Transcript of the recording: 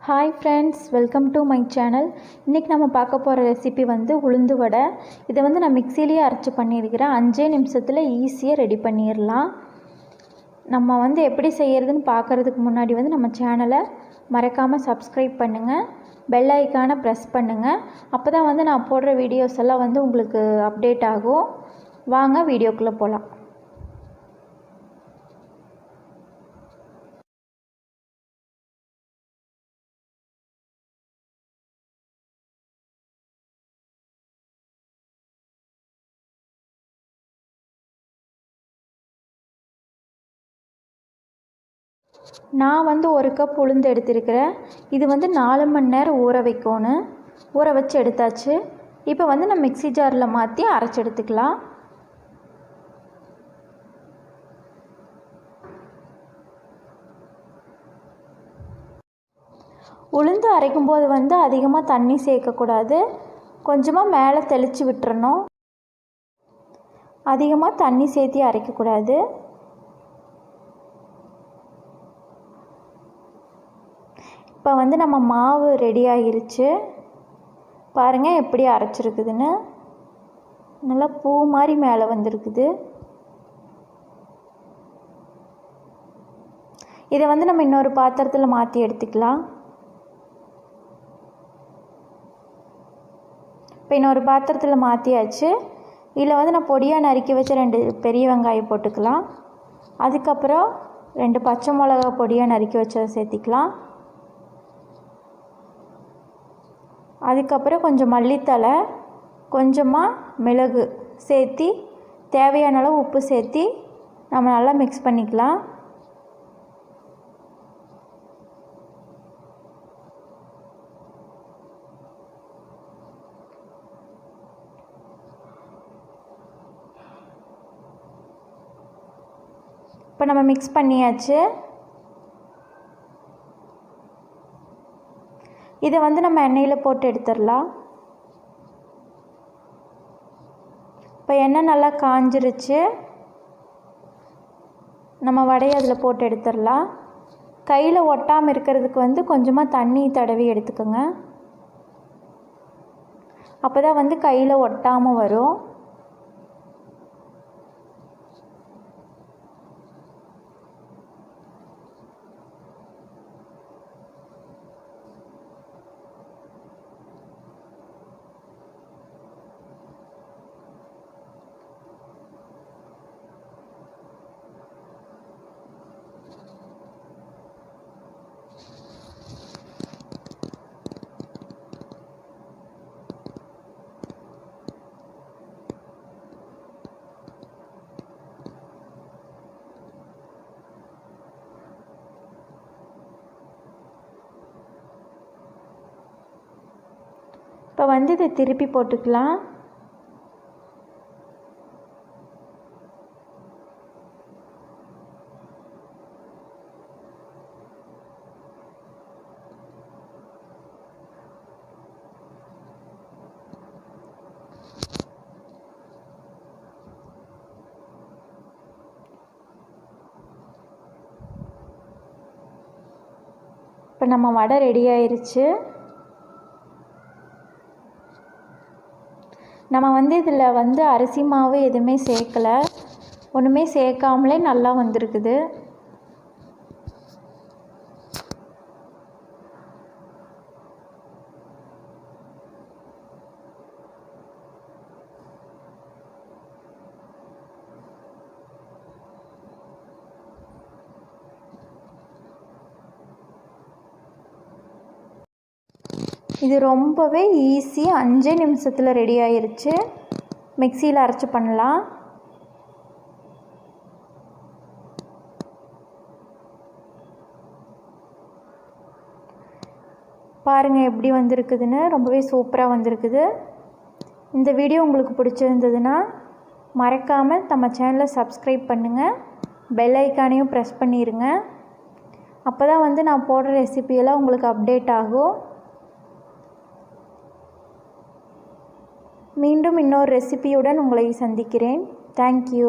Hi friends, welcome to my channel. இன்றைக்கி நம்ம பார்க்க போகிற ரெசிபி உளுந்து வடை. இதை நான் மிக்சிலேயே அரைச்சி பண்ணியிருக்கிறேன். 5 நிமிஷத்தில் ஈஸியாக ரெடி பண்ணிடலாம். நம்ம எப்படி செய்கிறதுன்னு பார்க்குறதுக்கு முன்னாடி நம்ம சேனலை மறக்காமல் சப்ஸ்கிரைப் பண்ணுங்கள், பெல் ஐக்கானை ப்ரெஸ் பண்ணுங்கள். அப்போ தான் நான் போடுற வீடியோஸ் எல்லாம் உங்களுக்கு அப்டேட் ஆகும். வாங்க வீடியோக்குள்ளே போகலாம். நான் 1 கப் உளுந்து எடுத்திருக்கிறேன். இது 4 மணி நேரம் ஊற வைக்கணும். ஊற வச்சு எடுத்தாச்சு. இப்போ நம்ம மிக்ஸி ஜாரில் மாற்றி அரைச்சி எடுத்துக்கலாம். உளுந்து அரைக்கும்போது அதிகமாக தண்ணி சேர்க்கக்கூடாது. கொஞ்சமாக மேலே தெளித்து விட்டுறணும். அதிகமாக தண்ணி சேர்த்தி அரைக்கக்கூடாது. இப்போ நம்ம மாவு ரெடி ஆகிருச்சு. பாருங்கள் எப்படி அரைச்சிருக்குதுன்னு. நல்லா பூ மாதிரி மேலே வந்திருக்குது. இதை நம்ம இன்னொரு பாத்திரத்தில் மாற்றி எடுத்துக்கலாம். இப்போ இன்னொரு பாத்திரத்தில் மாற்றியாச்சு. இதில் நான் பொடியாக நறுக்கி வச்ச 2 பெரிய வெங்காயம் போட்டுக்கலாம். அதுக்கப்புறம் 2 பச்சை மிளகா பொடியாக நறுக்கி வச்சதை சேர்த்திக்கலாம். அதுக்கப்புறம் கொஞ்சம் மல்லித்தழை, கொஞ்சமாக மிளகு சேர்த்தி தேவையான அளவு உப்பு சேர்த்தி நம்ம நல்லா மிக்ஸ் பண்ணிக்கலாம். இப்போ நம்ம மிக்ஸ் பண்ணியாச்சு. இதை நம்ம எண்ணெயில் போட்டு எடுத்துடலாம். இப்போ எண்ணெய் நல்லா காஞ்சிருச்சு. நம்ம வடையை அதில் போட்டு எடுத்துடலாம். கையில் ஒட்டாமல் இருக்கிறதுக்கு கொஞ்சமாக தண்ணி தடவி எடுத்துக்கோங்க. அப்போ தான் கையில் ஒட்டாமல் வரும். இப்போ இதை திருப்பி போட்டுக்கலாம். இப்போ நம்ம வடை ரெடி ஆயிருச்சு. நம்ம இதில் அரிசி மாவு எதுவுமே சேர்க்கலை. ஒன்றுமே சேர்க்காமலே நல்லா வந்திருக்குது. இது ரொம்பவே ஈஸி. 5 நிமிஷத்தில் ரெடி ஆயிருச்சு. மிக்சியில் அரைச்சி பண்ணலாம். பாருங்கள் எப்படி வந்திருக்குதுன்னு. ரொம்பவே சூப்பராக வந்திருக்குது. இந்த வீடியோ உங்களுக்கு பிடிச்சிருந்ததுன்னா மறக்காமல் நம்ம சேனலை சப்ஸ்கிரைப் பண்ணுங்கள், பெல் ஐக்கானையும் ப்ரெஸ் பண்ணிடுங்க. அப்போ தான் நான் போடுற ரெசிபியெல்லாம் உங்களுக்கு அப்டேட் ஆகும். மீண்டும் இன்னொரு ரெசிபியுடன் உங்களை சந்திக்கிறேன். தேங்க்யூ.